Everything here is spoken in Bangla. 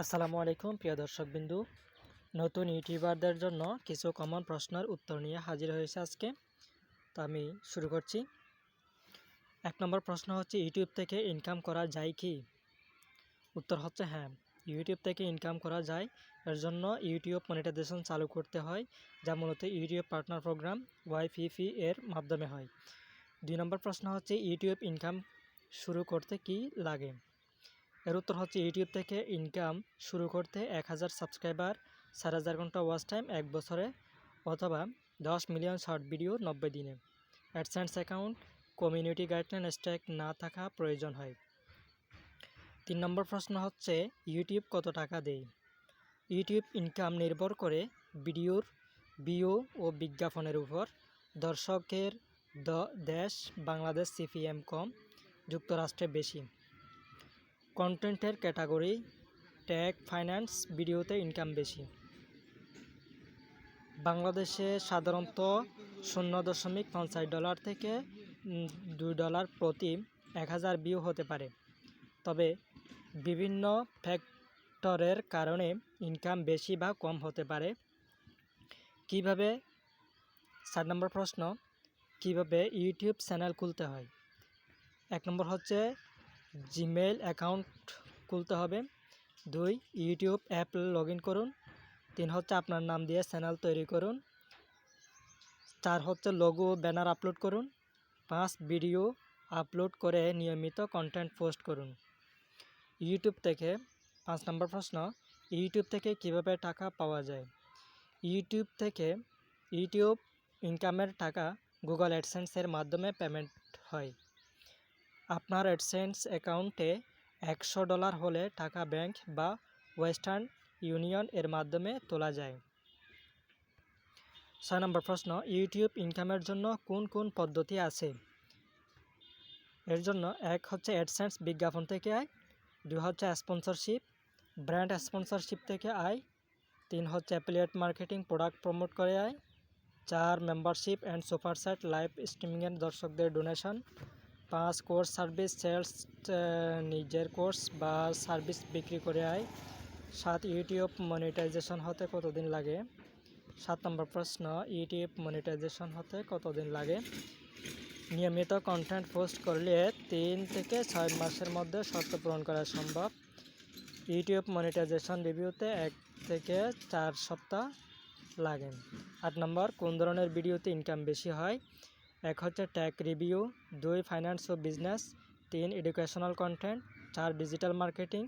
আসসালামু আলাইকুম প্রিয় দর্শকবিন্দু। নতুন ইউটিউবারদের জন্য কিছু কমন প্রশ্নের উত্তর নিয়ে হাজির হয়েছে আজকে। তো আমি শুরু করছি। ১ নম্বর প্রশ্ন হচ্ছে, ইউটিউব থেকে ইনকাম করা যায় কি? উত্তর হচ্ছে হ্যাঁ, ইউটিউব থেকে ইনকাম করা যায়। এর জন্য ইউটিউব মনিটাইজেশন চালু করতে হয়, যা মূলত ইউটিউব পার্টনার প্রোগ্রাম YPP এর মাধ্যমে হয়। ২ নম্বর প্রশ্ন হচ্ছে, ইউটিউব ইনকাম শুরু করতে কি লাগে? এর উত্তর হচ্ছে, ইউটিউব থেকে ইনকাম শুরু করতে ১,০০০ সাবস্ক্রাইবার, ৪,০০০ ঘন্টা ওয়াচ টাইম ১ বছরে, অথবা ১০ মিলিয়ন শর্ট ভিডিও ৯০ দিনে। AdSense account, community guideline strike না থাকা প্রয়োজন হয়। ৩ নম্বর প্রশ্ন হচ্ছে, ইউটিউব কত টাকা দেয়? ইউটিউব ইনকাম নির্ভর করে ভিডিওর ভিউ ও বিজ্ঞাপনের উপর। দর্শকের দেশ বাংলাদেশ CPM কম, যুক্তরাষ্ট্রে বেশি। কন্টেন্টের ক্যাটাগরি, টেক, ফাইন্যান্স, ভিডিওতে ইনকাম বেশি। বাংলাদেশে সাধারণত $0.৫ থেকে $2 প্রতি ১,০০০ ভিউ হতে পারে, তবে বিভিন্ন ফ্যাক্টরের কারণে ইনকাম বেশি বা কম হতে পারে। কিভাবে ৪ নম্বর প্রশ্ন, কিভাবে ইউটিউব চ্যানেল খুলতে হয়? ১ নম্বর হচ্ছে, জিমেইল অ্যাকাউন্ট খুলতে হবে। ২, ইউটিউব অ্যাপ লগ ইন করুন। ৩ হচ্ছে, আপনার নাম দিয়ে চ্যানেল তৈরি করুন। ৪ হচ্ছে, লোগো ব্যানার আপলোড করুন। ৫, ভিডিও আপলোড করে নিয়মিত কন্টেন্ট পোস্ট করুন। ইউটিউব থেকে ৫ নম্বর প্রশ্ন, ইউটিউব থেকে কিভাবে টাকা পাওয়া যায়? ইউটিউব ইনকামের টাকা গুগল অ্যাডসেন্সের মাধ্যমে পেমেন্ট হয়। আপনার অ্যাডসেন্স অ্যাকাউন্টে $১০০ হলে টাকা ব্যাংক বা ওয়েস্টার্ন ইউনিয়ন এর মাধ্যমে তোলা যায়। ৬ নম্বর প্রশ্ন, ইউটিউব ইনকামের জন্য কোন কোন পদ্ধতি আছে? এর জন্য ১ হচ্ছে, অ্যাডসেন্স বিজ্ঞাপন থেকে আয়। ২ হচ্ছে, স্পন্সরশিপ, ব্র্যান্ড স্পন্সরশিপ থেকে আয়। ৩ হচ্ছে, অ্যাফিলিয়েট মার্কেটিং, প্রোডাক্ট প্রমোট করে আয়। ৪, membership and super chat, live স্ট্রিমিংয়ের দর্শকদের ডোনেশন। ৫, কোর্স সার্ভিস সেলস, নিজের কোর্স বা সার্ভিস বিক্রি করে আয়। ৭, ইউটিউব মনিটাইজেশন হতে কতদিন লাগে? ৭ নম্বর প্রশ্ন, ইউটিউব মনিটাইজেশন হতে কতদিন লাগে? নিয়মিত কন্টেন্ট পোস্ট করলে ৩ থেকে ৬ মাসের মধ্যে শর্ত পূরণ করা সম্ভব। ইউটিউব মনিটাইজেশন রিভিউতে ১ থেকে ৪ সপ্তাহ লাগে। ৮ নম্বর, কোন ধরনের ভিডিওতে ইনকাম বেশি হয়? ১ হচ্ছে, টেক রিভিউ। ২, ফাইন্যান্স ও business. ৩, educational content. ৪, digital marketing.